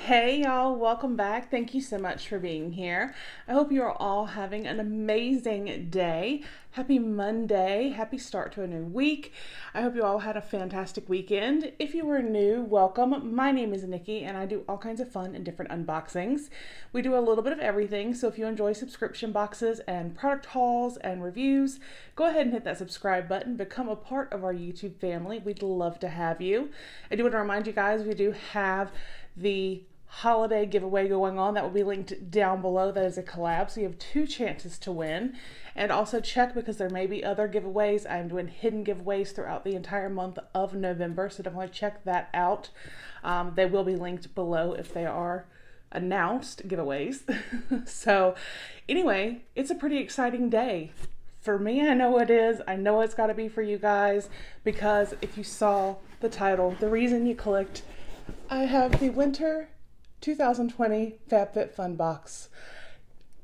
Hey y'all, welcome back. Thank you so much for being here. I hope you're all having an amazing day. Happy Monday. Happy start to a new week. I hope you all had a fantastic weekend. If you were new, welcome. My name is Nikki and I do all kinds of fun and different unboxings. We do a little bit of everything, so if you enjoy subscription boxes and product hauls and reviews, go ahead and hit that subscribe button. Become a part of our YouTube family. We'd love to have you. I do want to remind you guys, we do have the holiday giveaway going on that will be linked down below. That is a collab, so you have 2 chances to win. And also check, because there may be other giveaways. I'm doing hidden giveaways throughout the entire month of November, so definitely check that out. They will be linked below if they are announced giveaways. So anyway, it's a pretty exciting day. For me, I know it is. I know it's got to be for you guys, because if you saw the title, the reason you clicked, I have the winter 2020 FabFitFun box.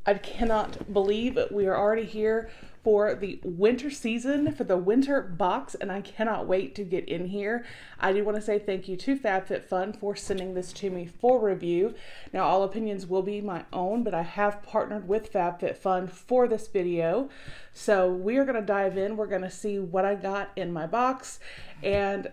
I cannot believe we are already here for the winter season, for the winter box, and I cannot wait to get in here. I do want to say thank you to FabFitFun for sending this to me for review. Now, all opinions will be my own, but I have partnered with FabFitFun for this video. So we are going to dive in. We're going to see what I got in my box, and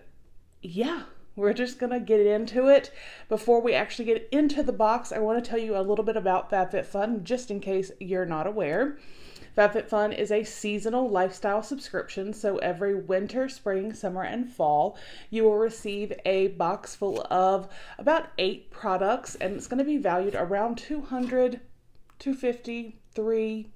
yeah, we're just going to get into it. Before we actually get into the box, I want to tell you a little bit about FabFitFun, just in case you're not aware. FabFitFun is a seasonal lifestyle subscription, so every winter, spring, summer, and fall, you will receive a box full of about 8 products, and it's going to be valued around $200, $250, $300,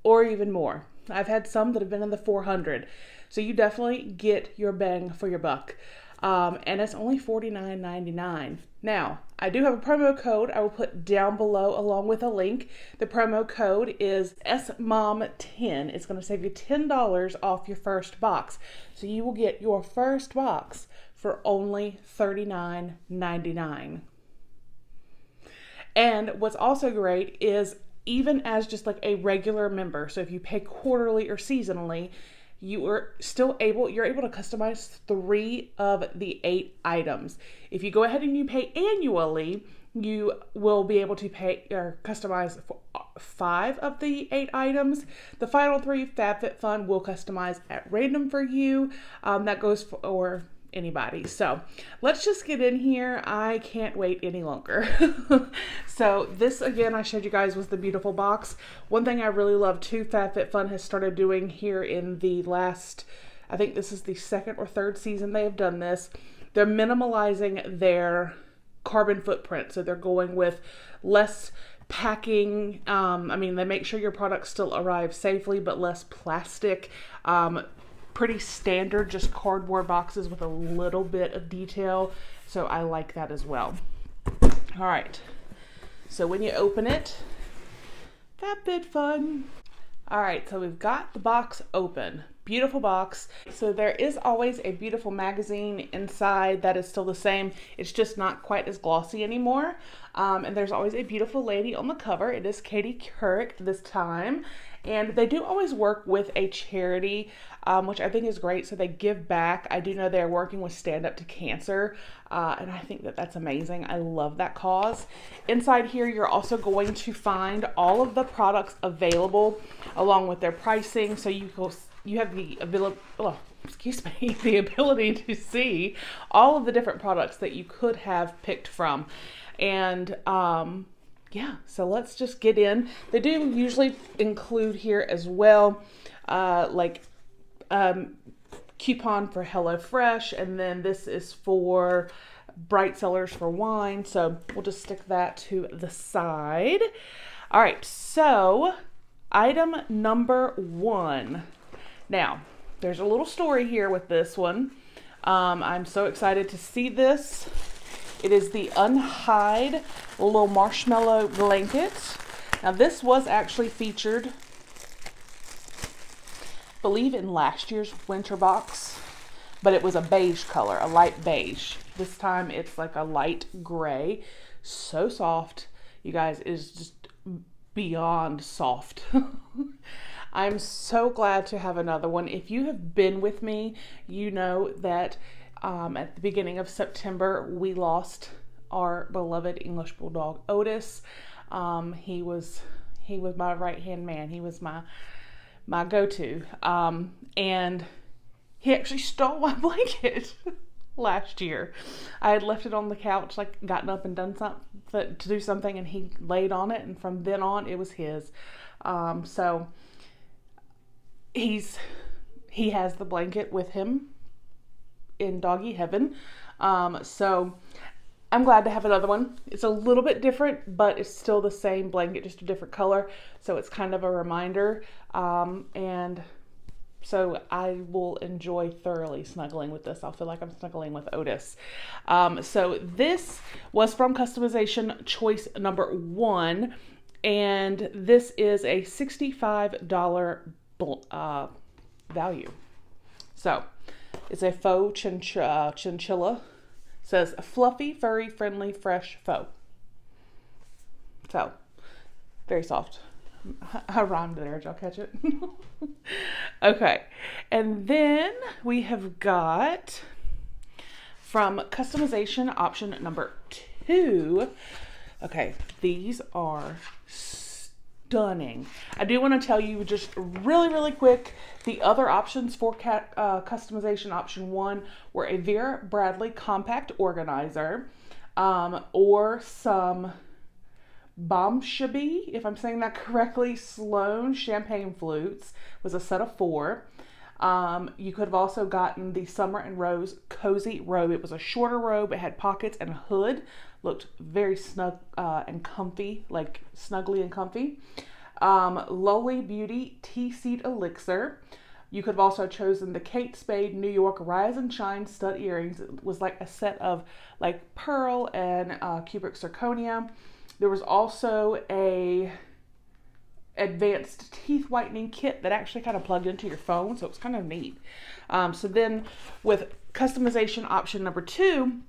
or even more. I've had some that have been in the $400, so you definitely get your bang for your buck. And it's only $49.99. Now, I do have a promo code I will put down below along with a link. The promo code is SMOM10. It's going to save you $10 off your first box. So you will get your first box for only $39.99. And what's also great is, even as just like a regular member, so if you pay quarterly or seasonally, you're able to customize 3 of the 8 items. If you go ahead and you pay annually, you will be able to pay or customize 5 of the 8 items. The final 3, FabFitFun will customize at random for you. That goes for anybody. So let's just get in here. I can't wait any longer. So this, again, I showed you guys, was the beautiful box. One thing I really love too, FabFitFun has started doing here in the last, I think this is the 2nd or 3rd season they have done this. They're minimalizing their carbon footprint. So they're going with less packing. I mean, they make sure your products still arrive safely, but less plastic. Pretty standard, just cardboard boxes with a little bit of detail. So I like that as well. All right. So when you open it, FabFitFun. All right, so we've got the box open. Beautiful box. So there is always a beautiful magazine inside that is still the same. It's just not quite as glossy anymore. And there's always a beautiful lady on the cover. It is Katie Couric this time. And they do always work with a charity, which I think is great. So they give back. I do know they're working with Stand Up to Cancer. And I think that that's amazing. I love that cause. Inside here, you're also going to find all of the products available along with their pricing. So you have the ability, the ability to see all of the different products that you could have picked from. And yeah, so let's just get in. They do usually include here as well, coupon for HelloFresh, and then this is for Bright Sellers for wine. So we'll just stick that to the side. All right, so item number 1. Now, there's a little story here with this one. I'm so excited to see this. It is the Unhide little marshmallow blanket. Now, this was actually featured, I believe, in last year's winter box, but it was a beige color, a light beige. This time it's like a light gray. So soft, you guys, it is just beyond soft. I'm so glad to have another one. If you have been with me, you know that at the beginning of September, we lost our beloved English Bulldog Otis. He was my right-hand man. He was my go-to. And he actually stole my blanket last year. I had left it on the couch, like gotten up and done something to do something, and he laid on it, and from then on it was his. So he has the blanket with him in doggy heaven. So I'm glad to have another one. It's a little bit different, but it's still the same blanket, just a different color. So it's kind of a reminder. And so I will enjoy thoroughly snuggling with this. I'll feel like I'm snuggling with Otis. So this was from customization choice number 1. And this is a $65 value. So it's a faux chinchilla. It says fluffy, furry, friendly, fresh faux. So very soft. I rhymed there. Did y'all catch it? Okay. And then we have got from customization option number 2. Okay. These are stunning. I do want to tell you just really quick, the other options for customization option 1 were a Vera Bradley compact organizer, or some Bombshabby, if I'm saying that correctly, Sloan champagne flutes, was a set of 4. You could have also gotten the Summer and Rose cozy robe. It was a shorter robe. It had pockets and a hood. Looked very snug and comfy, like snuggly and comfy. Lowly Beauty Tea Seed Elixir. You could have also chosen the Kate Spade New York Rise and Shine stud earrings. It was like a set of like pearl and cubic zirconia. There was also a advanced teeth whitening kit that actually kind of plugged into your phone, so it was kind of neat. So then with customization option number 2,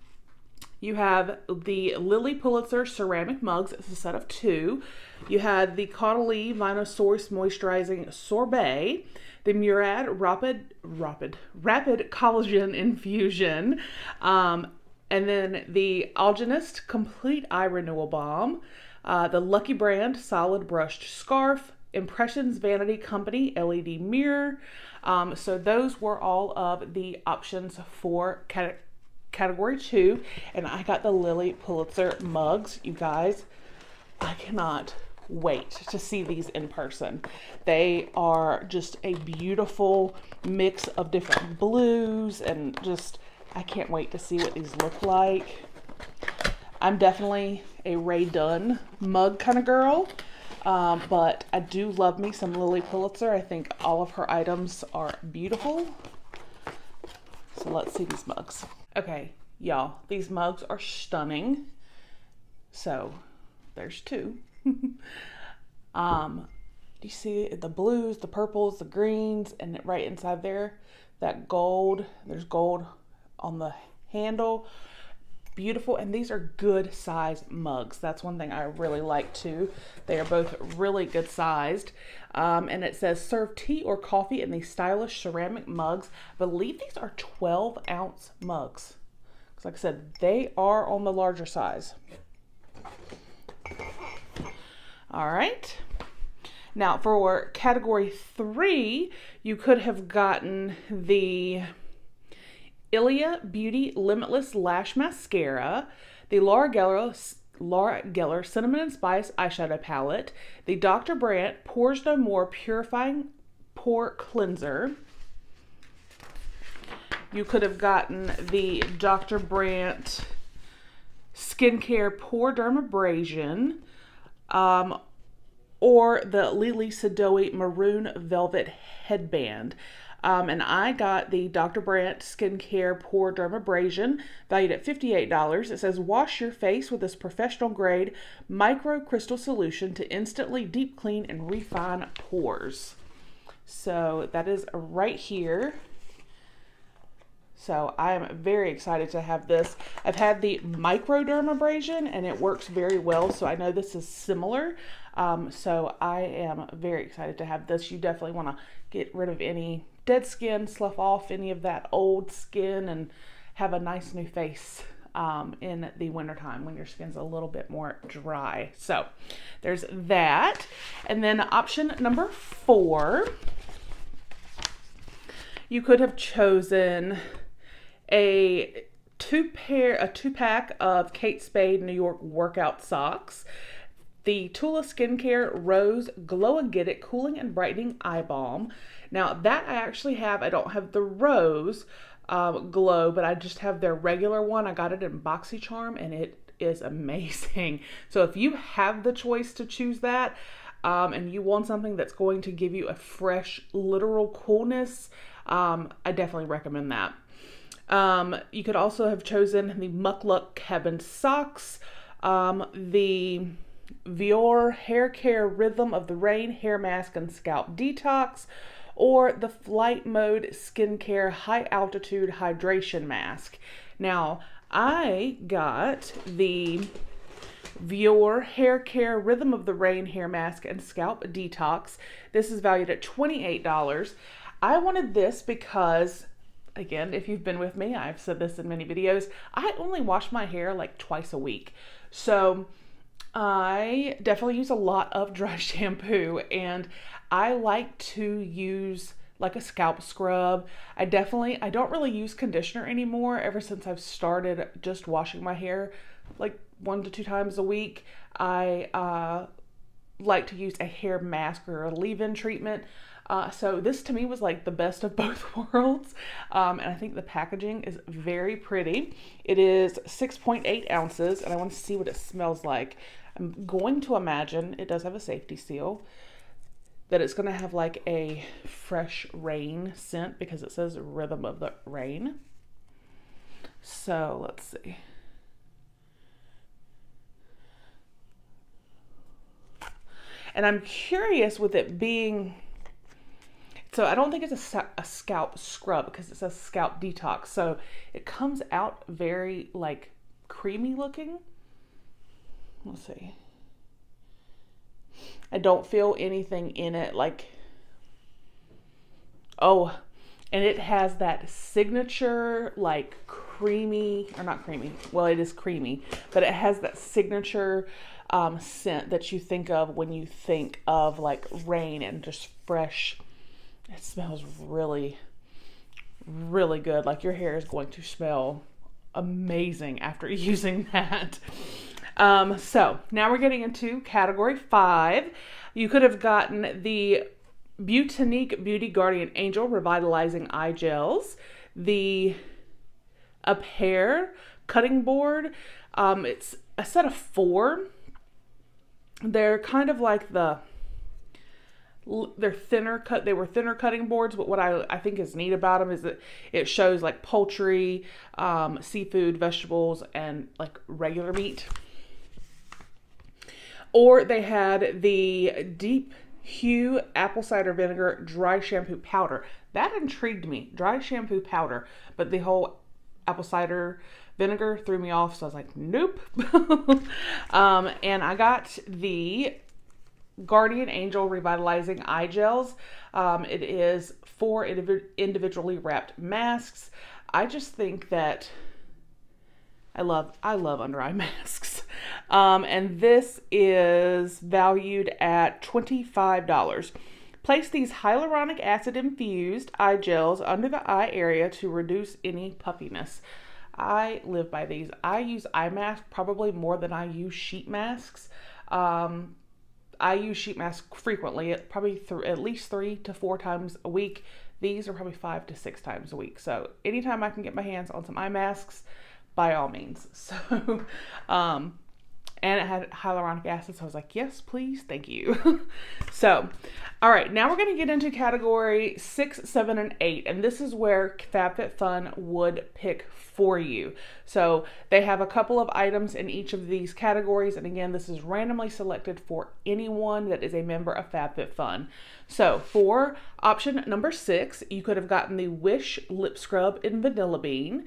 you have the Lily Pulitzer ceramic mugs. It's a set of 2. You had the Caudalie Vinosource Moisturizing Sorbet, the Murad Rapid Collagen Infusion, and then the Algenist Complete Eye Renewal Balm, the Lucky Brand Solid Brushed Scarf, Impressions Vanity Company LED Mirror. So those were all of the options for category 2, and I got the Lily Pulitzer mugs. You guys, I cannot wait to see these in person. They are just a beautiful mix of different blues, and just I can't wait to see what these look like. I'm definitely a Rae Dunn mug kind of girl, but I do love me some Lily Pulitzer. I think all of her items are beautiful. So let's see these mugs. Okay, y'all, these mugs are stunning. So there's 2. Do you see the blues, the purples, the greens, and right inside there, that gold, there's gold on the handle. Beautiful. And these are good size mugs. That's one thing I really like too. They are both really good sized. And it says serve tea or coffee in these stylish ceramic mugs. I believe these are 12-ounce mugs. Because like I said, they are on the larger size. All right. Now for category 3, you could have gotten the Ilia Beauty Limitless Lash Mascara, the Laura Geller Cinnamon and Spice Eyeshadow Palette, the Dr. Brandt Pores No More Purifying Pore Cleanser. You could have gotten the Dr. Brandt Skincare Pore Dermabrasion, or the Lily Sadoe Maroon Velvet Headband. And I got the Dr. Brandt Skincare Pore Dermabrasion, valued at $58. It says, wash your face with this professional grade micro crystal solution to instantly deep clean and refine pores. So that is right here. So I am very excited to have this. I've had the microdermabrasion and it works very well. So I know this is similar. So I am very excited to have this. You definitely want to get rid of any dead skin, slough off any of that old skin, and have a nice new face in the wintertime when your skin's a little bit more dry. So there's that. And then option number 4, you could have chosen a 2-pack of Kate Spade New York workout socks, the Tula Skincare Rose Glow-A-Get-It Cooling and Brightening Eye Balm. Now that I actually have, I don't have the Rose Glow, but I just have their regular one. I got it in BoxyCharm and it is amazing. So if you have the choice to choose that, and you want something that's going to give you a fresh, literal coolness, I definitely recommend that. You could also have chosen the Muckluck Cabin Socks, the Vior Hair Care Rhythm of the Rain Hair Mask and Scalp Detox, or the Flight Mode Skincare High Altitude Hydration Mask. Now, I got the Vior Hair Care Rhythm of the Rain Hair Mask and Scalp Detox. This is valued at $28. I wanted this because, again, if you've been with me, I've said this in many videos, I only wash my hair like twice a week. So I definitely use a lot of dry shampoo, and I like to use like a scalp scrub. I don't really use conditioner anymore ever since I've started just washing my hair like 1 to 2 times a week. I like to use a hair mask or a leave-in treatment. So this to me was like the best of both worlds. And I think the packaging is very pretty. It is 6.8 ounces, and I want to see what it smells like. I'm going to imagine it does have a safety seal, that it's going to have like a fresh rain scent because it says Rhythm of the Rain. So let's see. And I'm curious with it being, so I don't think it's a scalp scrub because it says scalp detox. So it comes out very like creamy looking. Let's see. I don't feel anything in it like, oh, and it has that signature like creamy, or not creamy, well it is creamy, but it has that signature scent that you think of when you think of like rain and just fresh. It smells really, really good. Like your hair is going to smell amazing after using that. So now we're getting into category 5. You could have gotten the Beautinique Beauty Guardian Angel Revitalizing Eye Gels, the Up Hair Cutting Board. It's a set of 4. They're kind of like they're thinner cut. They were thinner cutting boards, but what I think is neat about them is that it shows like poultry, seafood, vegetables, and like regular meat. Or they had the Deep Hue Apple Cider Vinegar Dry Shampoo Powder. That intrigued me, dry shampoo powder, but the whole apple cider vinegar threw me off, so I was like, nope. And I got the Guardian Angel Revitalizing Eye Gels. It is 4 individually wrapped masks. I just think that I love under eye masks. And this is valued at $25. Place these hyaluronic acid infused eye gels under the eye area to reduce any puffiness. I live by these. I use eye masks probably more than I use sheet masks. I use sheet masks frequently, probably at least 3 to 4 times a week. These are probably 5 to 6 times a week. So anytime I can get my hands on some eye masks, by all means. So, and it had hyaluronic acid, so I was like, yes, please, thank you. So, all right, now we're going to get into category 6, 7, and 8, and this is where FabFitFun would pick for you. So they have a couple of items in each of these categories, and again, this is randomly selected for anyone that is a member of FabFitFun. So for option number 6, you could have gotten the Wish Lip Scrub in Vanilla Bean,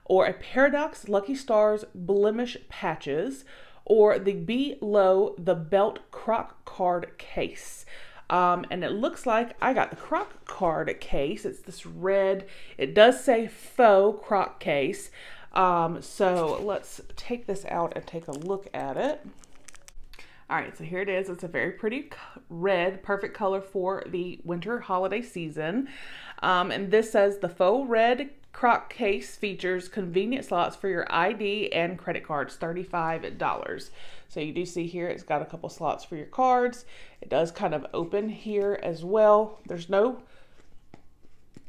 or a Paradox Lucky Stars Blemish Patches, or the Below the Belt Croc Card Case. And it looks like I got the Croc Card case. It's this red, it does say faux croc case. So let's take this out and take a look at it. All right, so here it is. It's a very pretty red, perfect color for the winter holiday season. And this says the faux red crock case features convenient slots for your ID and credit cards, $35. So you do see here it's got a couple slots for your cards. It does kind of open here as well. There's no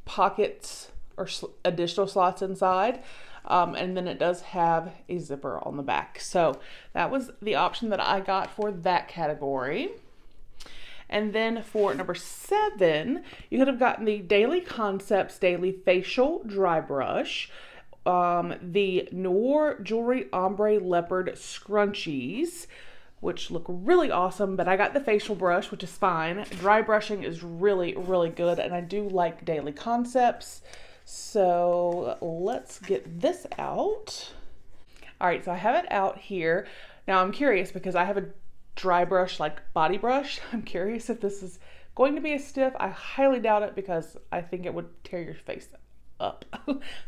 pockets or additional slots inside. And then it does have a zipper on the back. So that was the option that I got for that category. And then for number 7, you could have gotten the Daily Concepts Daily Facial Dry Brush, the Noir Jewelry Ombre Leopard Scrunchies, which look really awesome, but I got the facial brush, which is fine. Dry brushing is really, really good, and I do like Daily Concepts. So let's get this out. All right, so I have it out here. Now I'm curious because I have a dry brush, like body brush. I'm curious if this is going to be a stiff. I highly doubt it because I think it would tear your face up.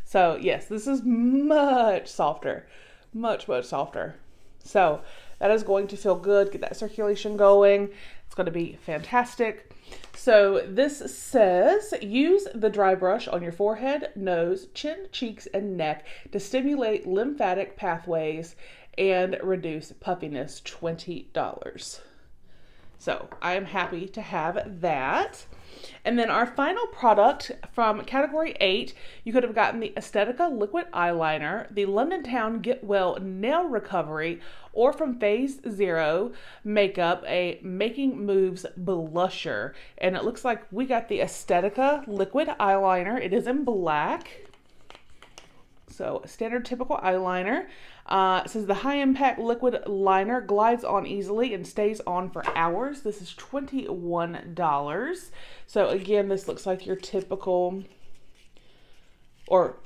So yes, this is much softer, much softer. So that is going to feel good, get that circulation going. It's going to be fantastic. So this says, use the dry brush on your forehead, nose, chin, cheeks, and neck to stimulate lymphatic pathways and reduce puffiness, $20. So I am happy to have that. And then our final product from category 8, you could have gotten the Estetica Liquid Eyeliner, the London Town Get Well Nail Recovery, or from Phase Zero Makeup, a Making Moves Blusher. And it looks like we got the Estetica Liquid Eyeliner. It is in black. So standard typical eyeliner. It says the high impact liquid liner glides on easily and stays on for hours. This is $21. So again, this looks like your typical or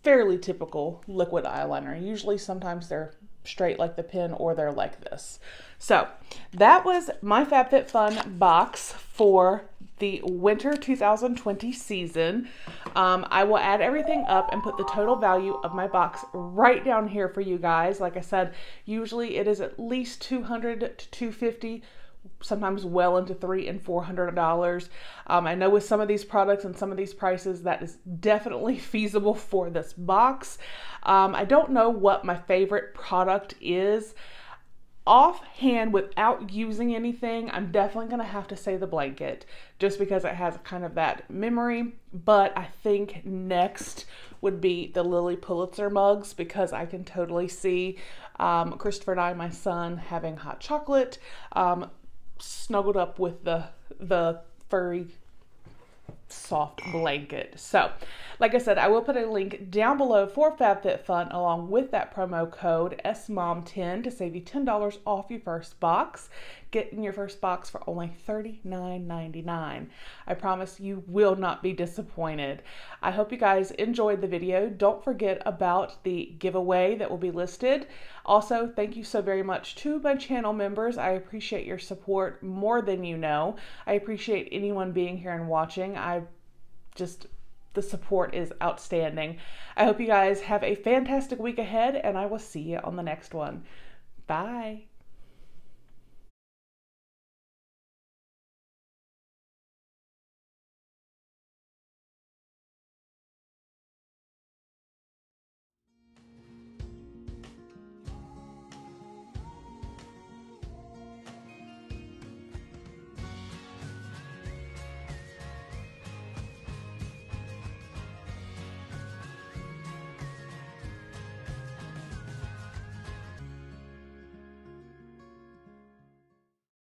fairly typical liquid eyeliner. Usually sometimes they're straight like the pen or they're like this. So that was my FabFitFun box for the winter 2020 season. I will add everything up and put the total value of my box right down here for you guys. Like I said, usually it is at least $200 to $250, sometimes well into $300 and $400. I know with some of these products and some of these prices, that is definitely feasible for this box. I don't know what my favorite product is. Offhand, without using anything, I'm definitely going to have to say the blanket just because it has kind of that memory. But I think next would be the Lily Pulitzer mugs because I can totally see Christopher and I, my son, having hot chocolate snuggled up with the furry soft blanket. So like I said, I will put a link down below for FabFitFun along with that promo code SMOM10 to save you $10 off your first box. Get in your first box for only $39.99. I promise you will not be disappointed. I hope you guys enjoyed the video. Don't forget about the giveaway that will be listed. Also, thank you so very much to my channel members. I appreciate your support more than you know. I appreciate anyone being here and watching. The support is outstanding. I hope you guys have a fantastic week ahead, and I will see you on the next one. Bye.